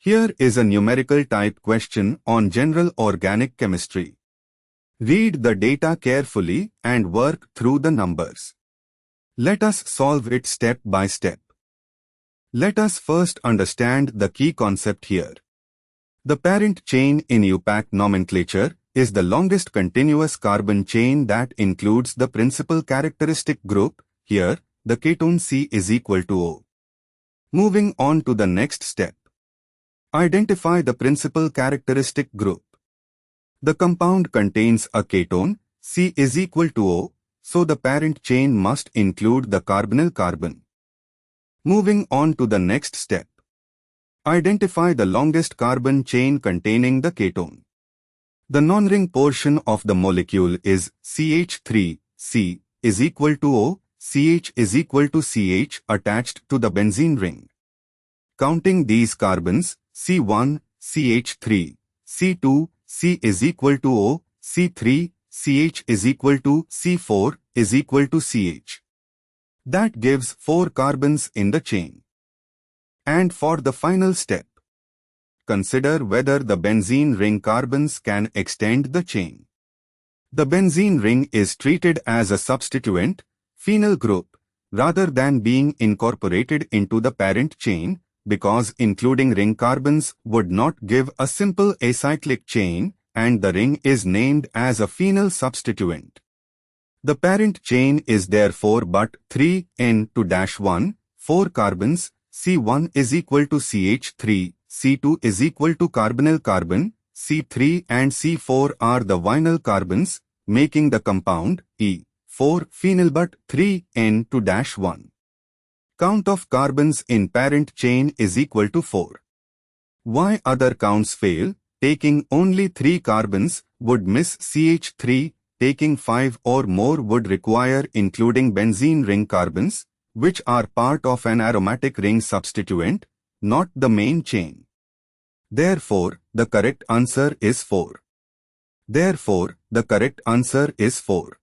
Here is a numerical type question on general organic chemistry. Read the data carefully and work through the numbers. Let us solve it step by step. Let us first understand the key concept here. The parent chain in IUPAC nomenclature is the longest continuous carbon chain that includes the principal characteristic group, here, the ketone C is equal to O. Moving on to the next step. Identify the principal characteristic group. The compound contains a ketone, C is equal to O, so the parent chain must include the carbonyl carbon. Moving on to the next step. Identify the longest carbon chain containing the ketone. The non-ring portion of the molecule is CH3, C is equal to O, CH is equal to CH attached to the benzene ring. Counting these carbons, C1, CH3, C2, C is equal to O, C3, CH is equal to C4 is equal to CH. That gives 4 carbons in the chain. And for the final step, consider whether the benzene ring carbons can extend the chain. The benzene ring is treated as a substituent, phenyl group, rather than being incorporated into the parent chain, because including ring carbons would not give a simple acyclic chain, and the ring is named as a phenyl substituent. The parent chain is therefore but 3N2-1, 4 carbons, C1 is equal to CH3, C2 is equal to carbonyl carbon, C3 and C4 are the vinyl carbons, making the compound E4-phenyl but 3N2-1. Count of carbons in parent chain is equal to 4. Why other counts fail? Taking only 3 carbons would miss CH3, taking 5 or more would require including benzene ring carbons, which are part of an aromatic ring substituent, not the main chain. Therefore, the correct answer is 4. Therefore, the correct answer is 4.